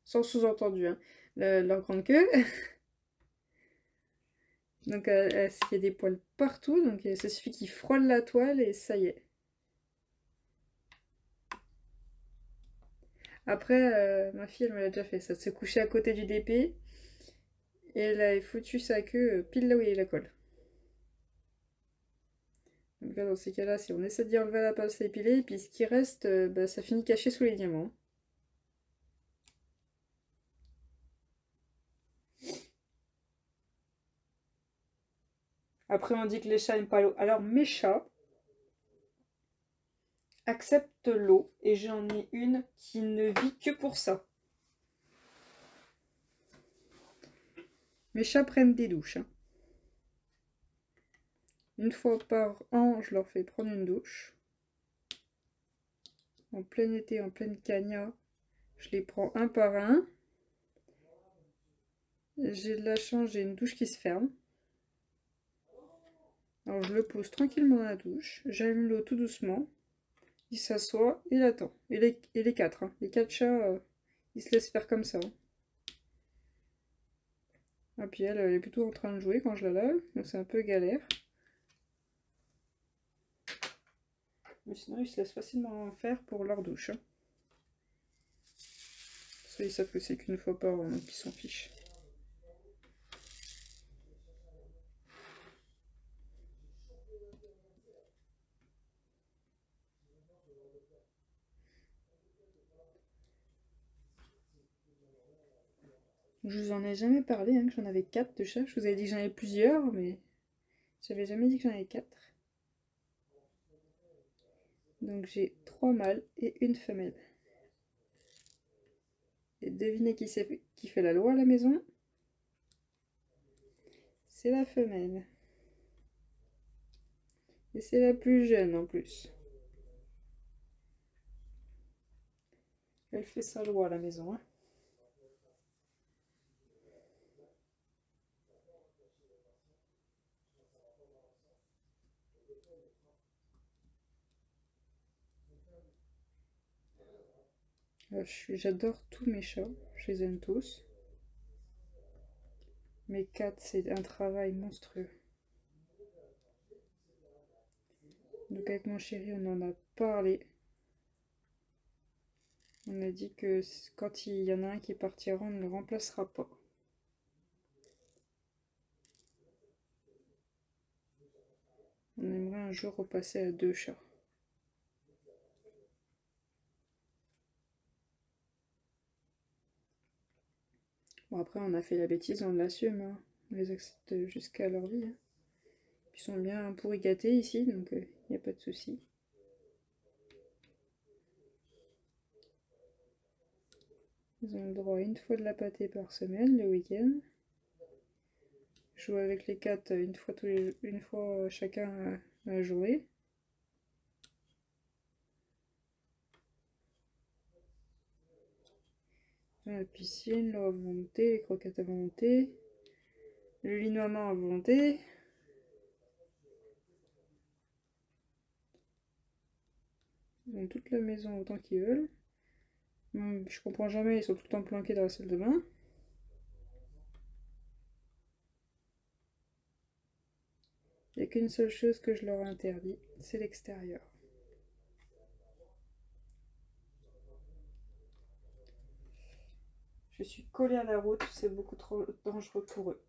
[SPEAKER 1] sans sous-entendu, hein, leur grande queue. Donc il y a des poils partout, donc il suffit qu'ils frôlent la toile et ça y est. Après, ma fille, elle me l'a déjà fait, ça, de se coucher à côté du DP, et elle a foutu sa queue pile là où il y a la colle. Donc là, dans ces cas-là, si on essaie d'y enlever la pince à épiler, et puis ce qui reste, bah, ça finit caché sous les diamants. Après, on dit que les chats n'aiment pas l'eau. Alors, mes chats acceptent l'eau, et j'en ai une qui ne vit que pour ça. Mes chats prennent des douches. Hein. Une fois par an, je leur fais prendre une douche. En plein été, en pleine cagna, je les prends un par un. J'ai de la chance, j'ai une douche qui se ferme. Alors je le pose tranquillement dans la douche, j'allume l'eau tout doucement, il s'assoit, il attend. Et les 4, hein. Les 4 chats, ils se laissent faire comme ça. Et puis elle est plutôt en train de jouer quand je la lave, donc c'est un peu galère. Mais sinon ils se laissent facilement faire pour leur douche. Hein. Ça ils savent que c'est qu'une fois par an, donc ils s'en fichent. Je vous en ai jamais parlé, hein, que j'en avais 4 de chats. Je vous avais dit que j'en avais plusieurs, mais j'avais jamais dit que j'en avais 4. Donc j'ai 3 mâles et une femelle. Et devinez qui fait la loi à la maison? C'est la femelle. Et c'est la plus jeune en plus. Elle fait sa loi à la maison, hein. J'adore tous mes chats, je les aime tous. Mes cats, c'est un travail monstrueux. Donc avec mon chéri, on en a parlé. On a dit que quand il y en a un qui partira, on ne le remplacera pas. On aimerait un jour repasser à 2 chats. Bon, après, on a fait la bêtise, on l'assume, hein. On les accepte jusqu'à leur vie, hein. Ils sont bien pourri gâtés ici, donc il n'y a pas de souci. Ils ont le droit à 1 fois de la pâtée par semaine, le week-end. Jouer avec les 4 une fois chacun la journée. Dans la piscine, l'eau à volonté, les croquettes à volonté, le linoiement à volonté. Ils ont toute la maison autant qu'ils veulent. Je comprends jamais, ils sont tout le temps planqués dans la salle de bain. Il n'y a qu'une seule chose que je leur interdis, c'est l'extérieur. Je suis collée à la route, c'est beaucoup trop dangereux pour eux.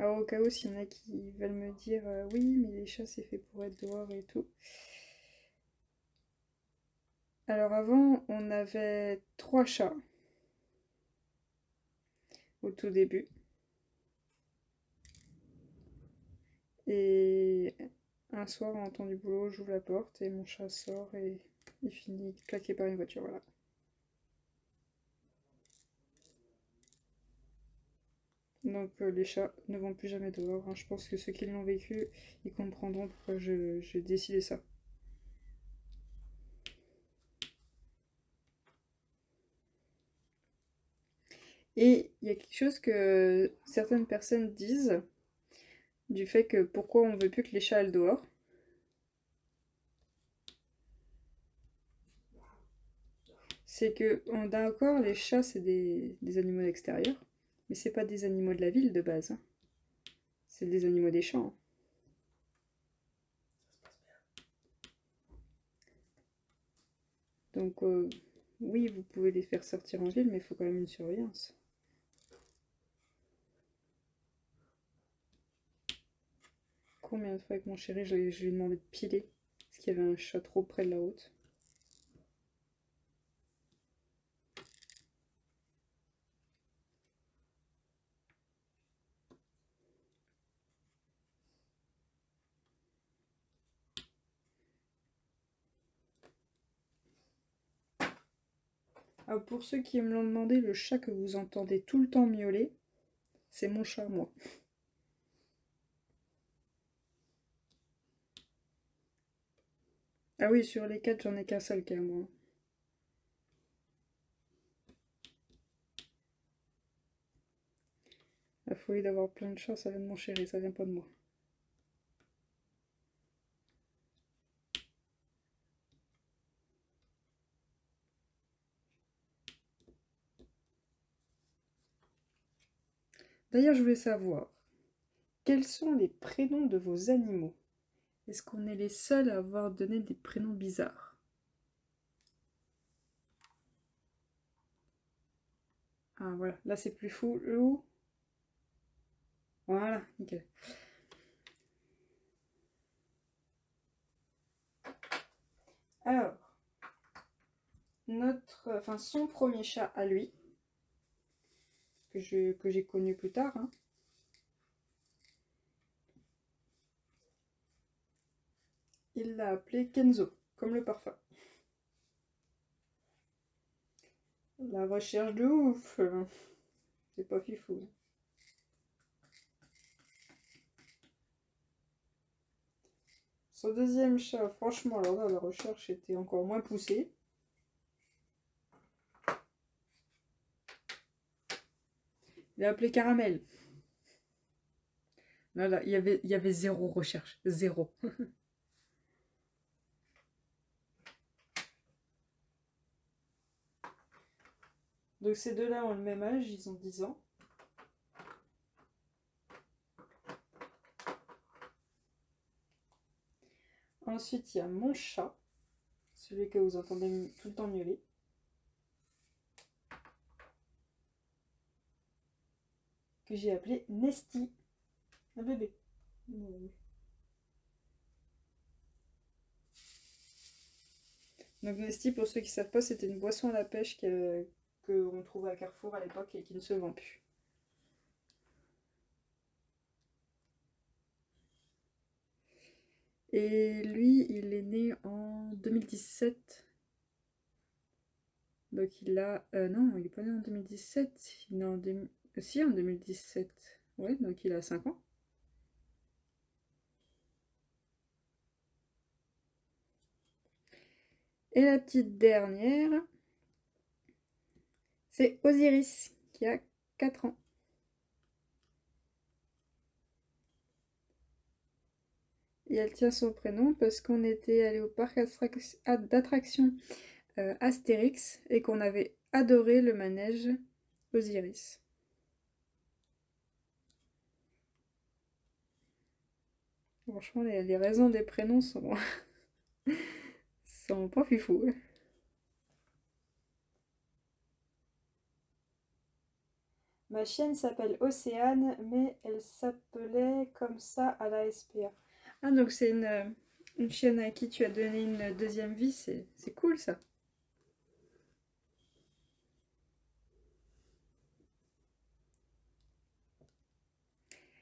[SPEAKER 1] Alors au cas où s'il y en a qui veulent me dire oui mais les chats c'est fait pour être dehors et tout. Alors avant on avait 3 chats au tout début. Et un soir en rentrant du boulot j'ouvre la porte et mon chat sort et il finit claqué par une voiture, voilà. Donc les chats ne vont plus jamais dehors, hein. Je pense que ceux qui l'ont vécu, ils comprendront pourquoi j'ai décidé ça. Et il y a quelque chose que certaines personnes disent, du fait que pourquoi on veut plus que les chats aillent dehors. C'est que, d'accord, les chats c'est des animaux d'extérieur, mais c'est pas des animaux de la ville de base, hein. C'est des animaux des champs, hein. Donc oui, vous pouvez les faire sortir en ville, mais il faut quand même une surveillance. Combien de fois avec mon chéri, je lui ai demandé de piler, parce qu'il y avait un chat trop près de la route. Alors pour ceux qui me l'ont demandé, le chat que vous entendez tout le temps miauler, c'est mon chat, moi. Ah oui, sur les 4, j'en ai qu'un seul qui est à moi. La folie d'avoir plein de chats, ça vient de mon chéri, ça vient pas de moi. D'ailleurs, je voulais savoir, quels sont les prénoms de vos animaux? Est-ce qu'on est les seuls à avoir donné des prénoms bizarres? Ah voilà, là c'est plus fou. Lou. Voilà, nickel. Alors, son premier chat à lui, que j'ai connu plus tard, hein. Il l'a appelé Kenzo, comme le parfum. La recherche de ouf, c'est pas fifou. Son deuxième chat, franchement, alors là, la recherche était encore moins poussée. Il a appelé Caramel. Voilà, il y avait zéro recherche. Zéro. Donc ces deux-là ont le même âge, ils ont 10 ans. Ensuite, il y a mon chat, celui que vous entendez tout le temps miauler. Que j'ai appelé Nesty, un bébé. Donc Nesty, pour ceux qui ne savent pas, c'était une boisson à la pêche qu'on trouvait à Carrefour à l'époque et qui ne se vend plus. Et lui, il est né en 2017. Donc il a... non, il n'est pas né en 2017. Il est né en... Si, en 2017. Ouais, donc il a 5 ans. Et la petite dernière, c'est Osiris, qui a 4 ans. Et elle tient son prénom parce qu'on était allé au parc d'attractions Astérix et qu'on avait adoré le manège Osiris. Franchement, les raisons des prénoms sont, sont pas fifou. Ma chienne s'appelle Océane, mais elle s'appelait comme ça à la SPA. Ah, donc c'est une chienne à qui tu as donné une deuxième vie, c'est cool ça.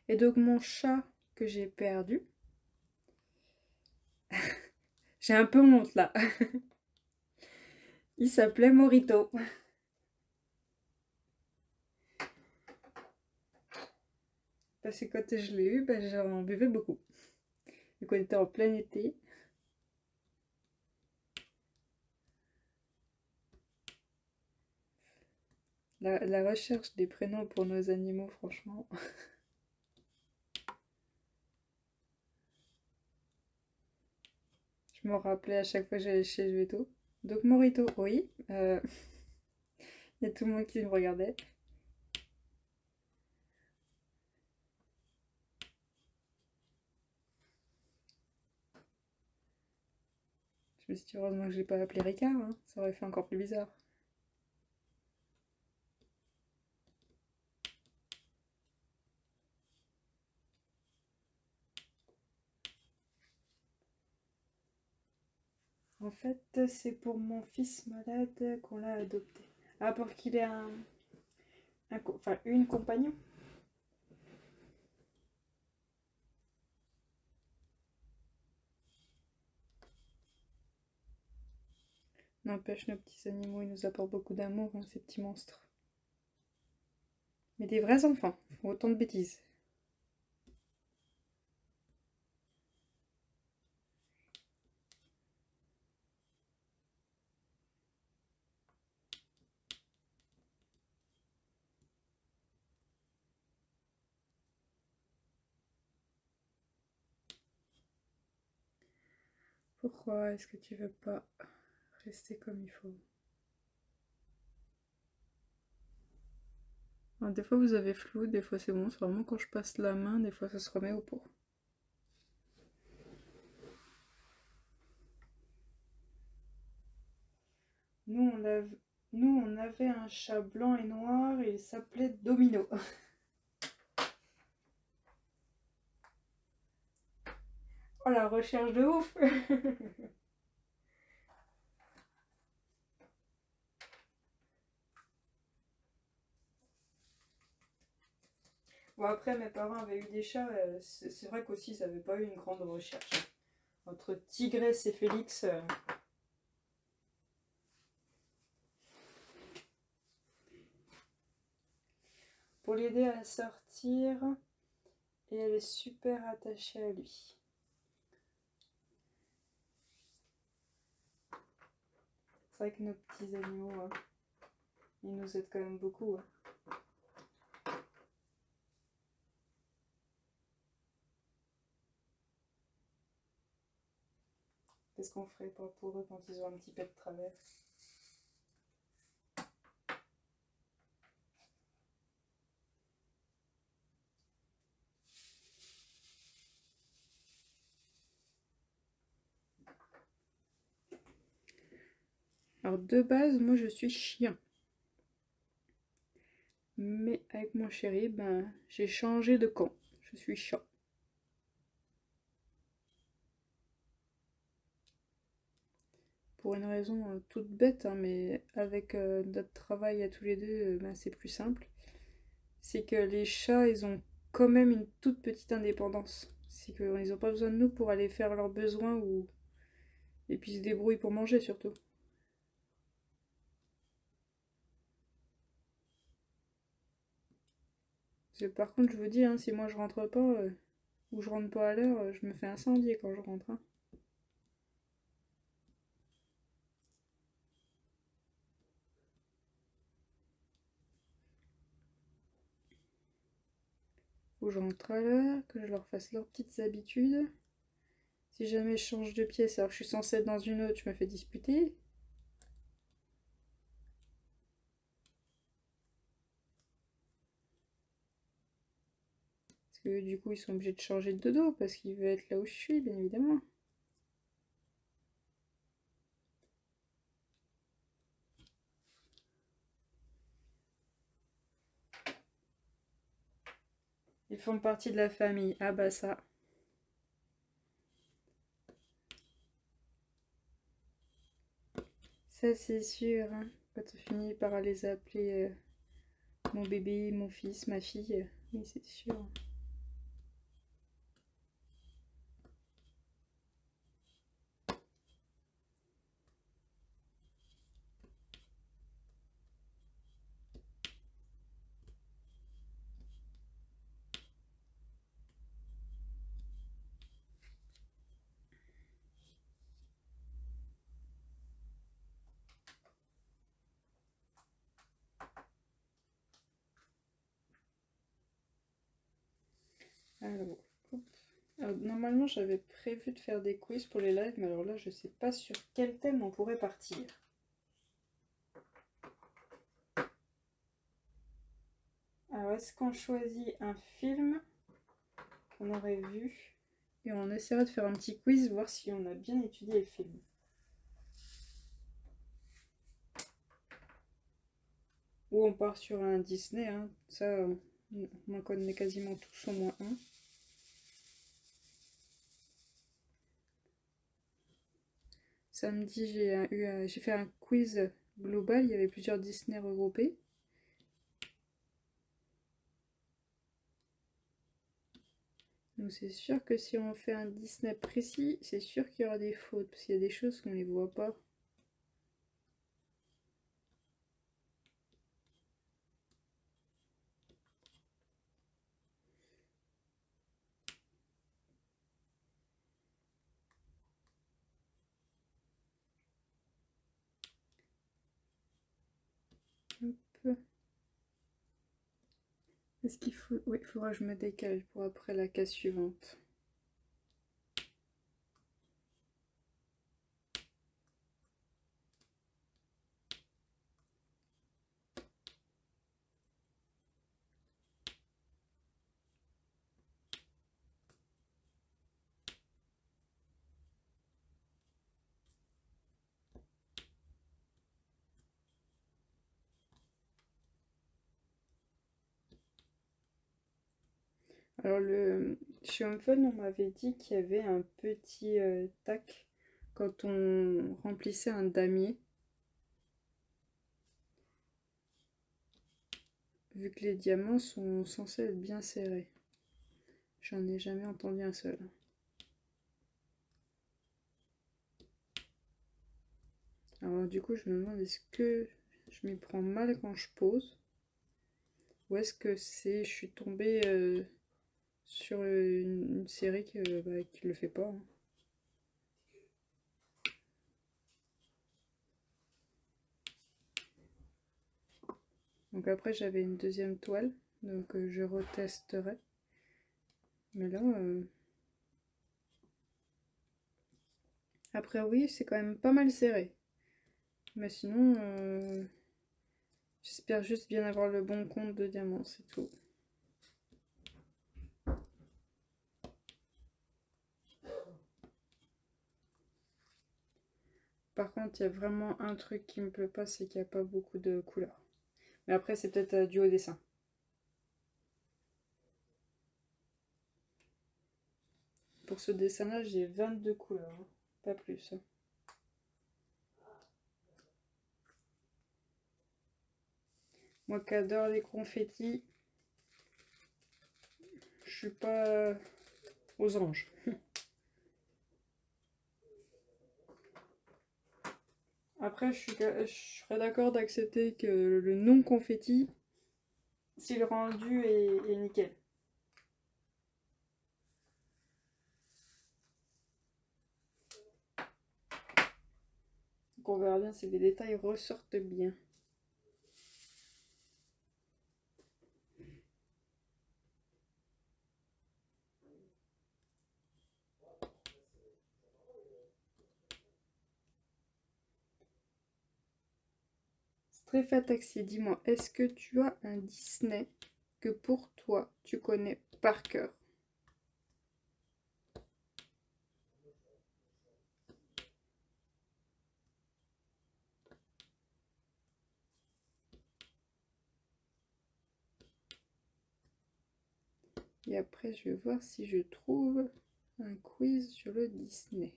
[SPEAKER 1] Et donc mon chat que j'ai perdu, j'ai un peu honte là. Il s'appelait Morito. Parce que quand je l'ai eu, ben, j'en buvais beaucoup. Donc on était en plein été. La recherche des prénoms pour nos animaux, franchement. Je me rappelais à chaque fois que j'allais chez Veto. Donc Morito, oui. Il y a tout le monde qui me regardait. Je me suis dit heureusement que je l'ai pas appelé Ricard, hein. Ça aurait fait encore plus bizarre. En fait, c'est pour mon fils malade qu'on l'a adopté. Ah, pour qu'il ait enfin, une compagnon. N'empêche, nos petits animaux, ils nous apportent beaucoup d'amour, hein, ces petits monstres. Mais des vrais enfants, font autant de bêtises. Pourquoi est-ce que tu veux pas rester comme il faut? Alors, des fois vous avez flou, des fois c'est bon, c'est vraiment quand je passe la main, des fois ça se remet au pot. Nous on avait un chat blanc et noir et il s'appelait Domino. Oh la recherche de ouf. Bon après mes parents avaient eu des chats, c'est vrai qu'aussi ils n'avaient pas eu une grande recherche. Entre Tigresse et Félix... Pour l'aider à sortir et elle est super attachée à lui. C'est vrai que nos petits animaux, ils nous aident quand même beaucoup. Qu'est-ce qu'on ferait pas pour eux quand ils ont un petit peu de travers? Alors de base, moi je suis chien. Mais avec mon chéri, ben, j'ai changé de camp. Je suis chat. Pour une raison toute bête, hein, mais avec notre travail à tous les deux, ben, c'est plus simple. C'est que les chats, ils ont quand même une toute petite indépendance. C'est qu'ils n'ont pas besoin de nous pour aller faire leurs besoins ou... et puis ils se débrouillent pour manger surtout. Par contre, je vous dis, hein, si moi je rentre pas ou je rentre pas à l'heure, je me fais incendier quand je rentre. Hein. Faut que je rentre à l'heure, que je leur fasse leurs petites habitudes. Si jamais je change de pièce alors que je suis censée être dans une autre, je me fais disputer. Parce que du coup, ils sont obligés de changer de dodo parce qu'ils veulent être là où je suis, bien évidemment. Ils font partie de la famille. Ah bah ça. Ça c'est sûr. Hein. Quand tu finis par les appeler mon bébé, mon fils, ma fille. Oui, c'est sûr. Alors, hop. Alors, normalement, j'avais prévu de faire des quiz pour les lives, mais alors là, je sais pas sur quel thème on pourrait partir. Alors, est-ce qu'on choisit un film qu'on aurait vu et on essaiera de faire un petit quiz, voir si on a bien étudié le film. Ou on part sur un Disney, hein. Ça, on en connaît quasiment tous au moins un. Samedi, j'ai fait un quiz global, il y avait plusieurs Disney regroupés. Donc c'est sûr que si on fait un Disney précis, c'est sûr qu'il y aura des fautes, parce qu'il y a des choses qu'on ne les voit pas. Hop. Est-ce qu'il faut... Oui, il faudra que je me décale pour après la case suivante. Alors chez HomeFun, on m'avait dit qu'il y avait un petit tac quand on remplissait un damier. Vu que les diamants sont censés être bien serrés. J'en ai jamais entendu un seul. Alors du coup, je me demande est-ce que je m'y prends mal quand je pose ou est-ce que je suis tombée sur une série qui le fait pas. Hein. Donc après j'avais une deuxième toile, donc je retesterai. Mais là, après oui, c'est quand même pas mal serré. Mais sinon, j'espère juste bien avoir le bon compte de diamants, c'est tout. Par contre, il y a vraiment un truc qui me plaît pas, c'est qu'il n'y a pas beaucoup de couleurs. Mais après, c'est peut-être dû au dessin. Pour ce dessin-là, j'ai 22 couleurs, hein. Pas plus. Hein. Moi qui adore les confettis, je suis pas aux anges. Après, je serais d'accord d'accepter que le non-confetti, si le rendu est nickel. Donc on verra bien si les détails ressortent bien. Stréfa Taxi, dis-moi, est-ce que tu as un Disney que pour toi, tu connais par cœur? Et après, je vais voir si je trouve un quiz sur le Disney.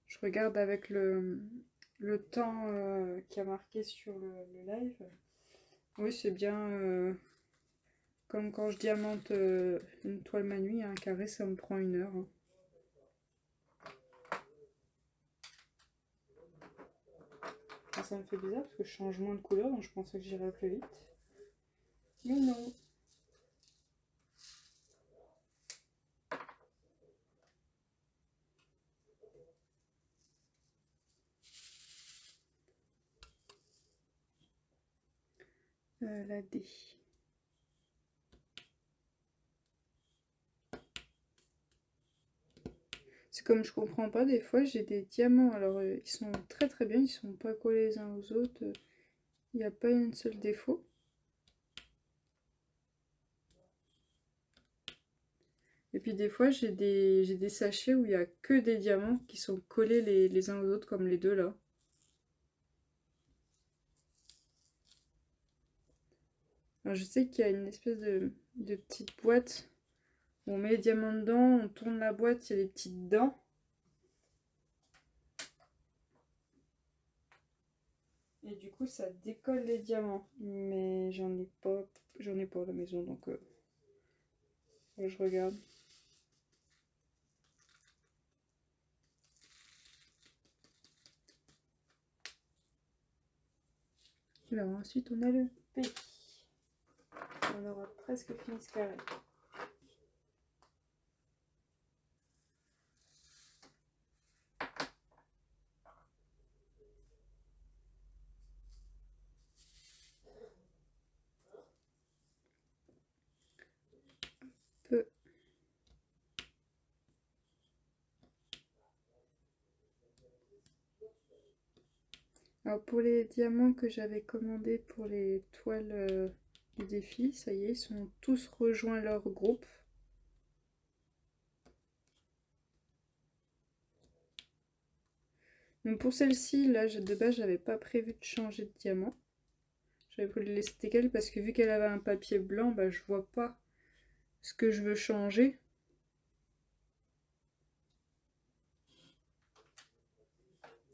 [SPEAKER 1] Je regarde avec le temps qui a marqué sur le live. Oui, c'est bien comme quand je diamante une toile ma nuit, un carré, ça me prend 1 heure. Hein. Ça me fait bizarre parce que je change moins de couleur, donc je pensais que j'irais plus vite. Mais non. La D. C'est comme je comprends pas, des fois j'ai des diamants, alors ils sont très très bien, ils sont pas collés les uns aux autres, il n'y a pas un seul défaut. Et puis des fois j'ai des sachets où il n'y a que des diamants qui sont collés les uns aux autres comme les deux là. Alors je sais qu'il y a une espèce de petite boîte où on met les diamants dedans, on tourne la boîte, il y a des petites dents. Et du coup ça décolle les diamants. Mais j'en ai pas à la maison donc je regarde. Alors ensuite on a le P. On aura presque fini ce carré. Peu. Alors pour les diamants que j'avais commandés pour les toiles du défi, ça y est, ils sont tous rejoints leur groupe. Donc pour celle-ci, là, de base, j'avais pas prévu de changer de diamant. J'avais voulu le laisser tel parce que vu qu'elle avait un papier blanc, bah, je vois pas ce que je veux changer.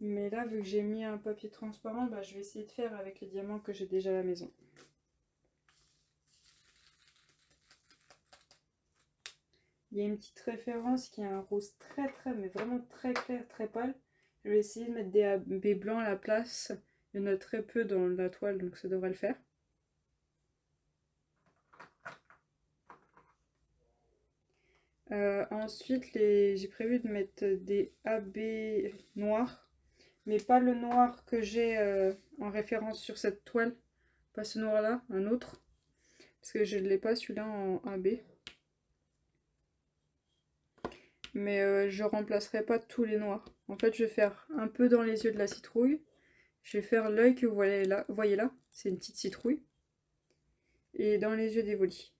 [SPEAKER 1] Mais là, vu que j'ai mis un papier transparent, bah, je vais essayer de faire avec les diamants que j'ai déjà à la maison. y a une petite référence qui est un rose mais vraiment très clair, très pâle. Je vais essayer de mettre des AB blancs à la place. Il y en a très peu dans la toile, donc ça devrait le faire. Ensuite, j'ai prévu de mettre des AB noirs, mais pas le noir que j'ai en référence sur cette toile. Pas ce noir-là, un autre. Parce que je ne l'ai pas celui-là en AB. Mais je remplacerai pas tous les noirs. En fait, je vais faire un peu dans les yeux de la citrouille. Je vais faire l'œil que vous voyez là. C'est une petite citrouille. Et dans les yeux d'Evoli.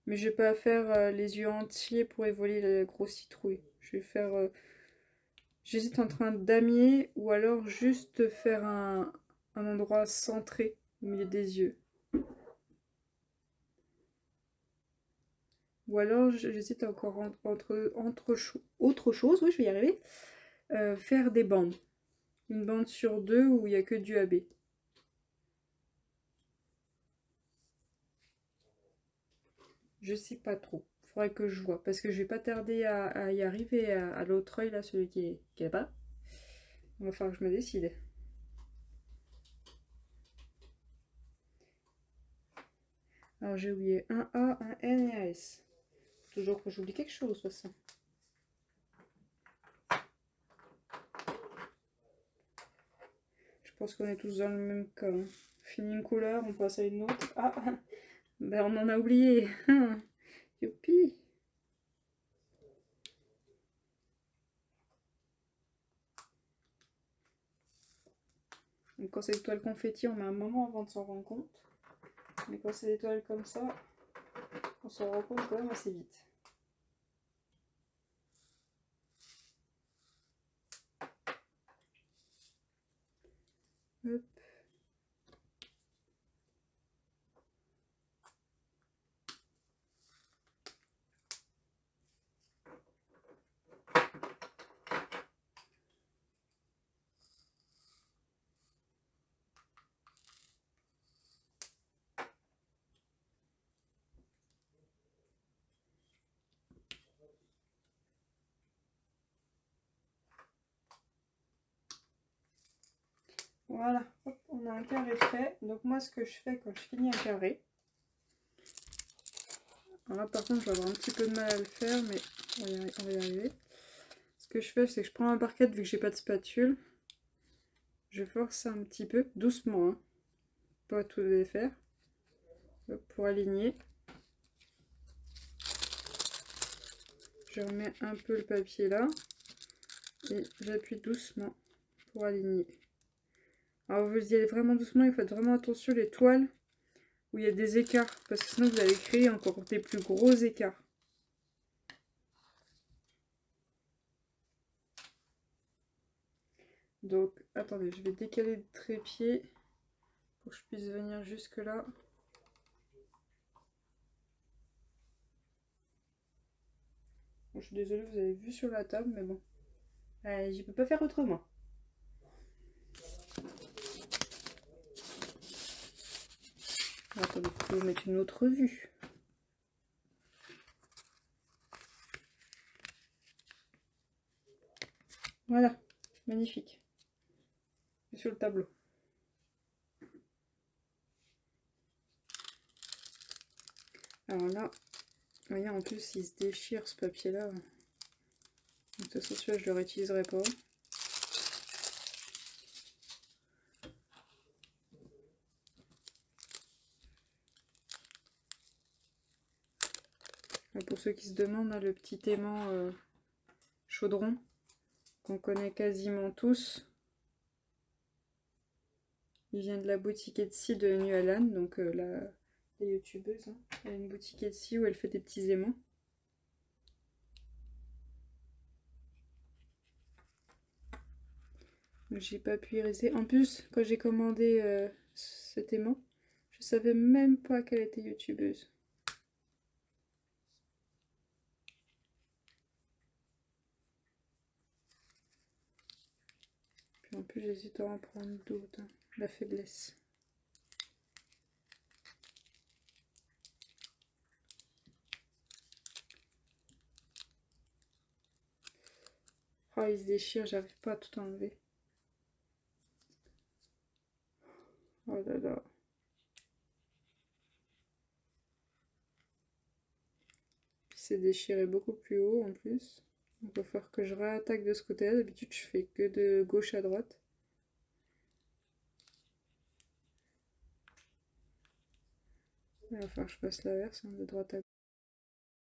[SPEAKER 1] Mais je vais pas faire les yeux entiers pour évoluer la grosse citrouille. Je vais faire... j'hésite entre un damier ou alors juste faire un endroit centré au milieu des yeux. Ou alors j'hésite encore entre autre chose, oui je vais y arriver. Faire des bandes. Une bande sur deux où il n'y a que du AB. Je sais pas trop. Faudrait que je vois. Parce que je vais pas tarder à y arriver à l'autre œil là, celui qui est là-bas. Il va falloir que je me décide. Alors j'ai oublié un A, un N et un S. Toujours que j'oublie quelque chose de toute façon. Je pense qu'on est tous dans le même cas. Hein. Fini une couleur, on passe à une autre. Ah, ben on en a oublié. Youpi. Donc quand c'est des toiles confetti, on met un moment avant de s'en rendre compte. Mais quand c'est des toiles comme ça, on s'en rend compte quand même assez vite. Hop. Voilà, hop, on a un carré fait. Donc moi ce que je fais quand je finis un carré, alors là par contre je vais avoir un petit peu de mal à le faire, mais on va y arriver. Ce que je fais c'est que je prends un parquet vu que j'ai pas de spatule. Je force un petit peu, doucement, hein, pas tout défaire, pour aligner. Je remets un peu le papier là et j'appuie doucement pour aligner. Alors vous y allez vraiment doucement, il faut faire vraiment attention les toiles où il y a des écarts, parce que sinon vous allez créer encore des plus gros écarts. Donc attendez, je vais décaler le trépied pour que je puisse venir jusque là. Bon, je suis désolée, vous avez vu sur la table, mais bon, je peux pas faire autrement. Attendez, je vais vous mettre une autre vue. Voilà, magnifique. Sur le tableau. Alors là, vous voyez, en plus, il se déchire ce papier-là. De toute façon, celui-là, je ne le réutiliserai pas. Et pour ceux qui se demandent, le petit aimant chaudron qu'on connaît quasiment tous, il vient de la boutique Etsy de Nualan, donc la youtubeuse. Hein. Elle a une boutique Etsy où elle fait des petits aimants. J'ai pas pu y rester. En plus, quand j'ai commandé cet aimant, je savais même pas qu'elle était youtubeuse. Puis en plus, j'hésite à en prendre d'autres. Hein. La faiblesse. Oh, il se déchire, j'arrive pas à tout enlever. Oh là là. Puis c'est déchiré beaucoup plus haut en plus. Donc il va falloir que je réattaque de ce côté-là. D'habitude, je fais que de gauche à droite. Il va falloir que je fasse l'inverse, hein, de droite à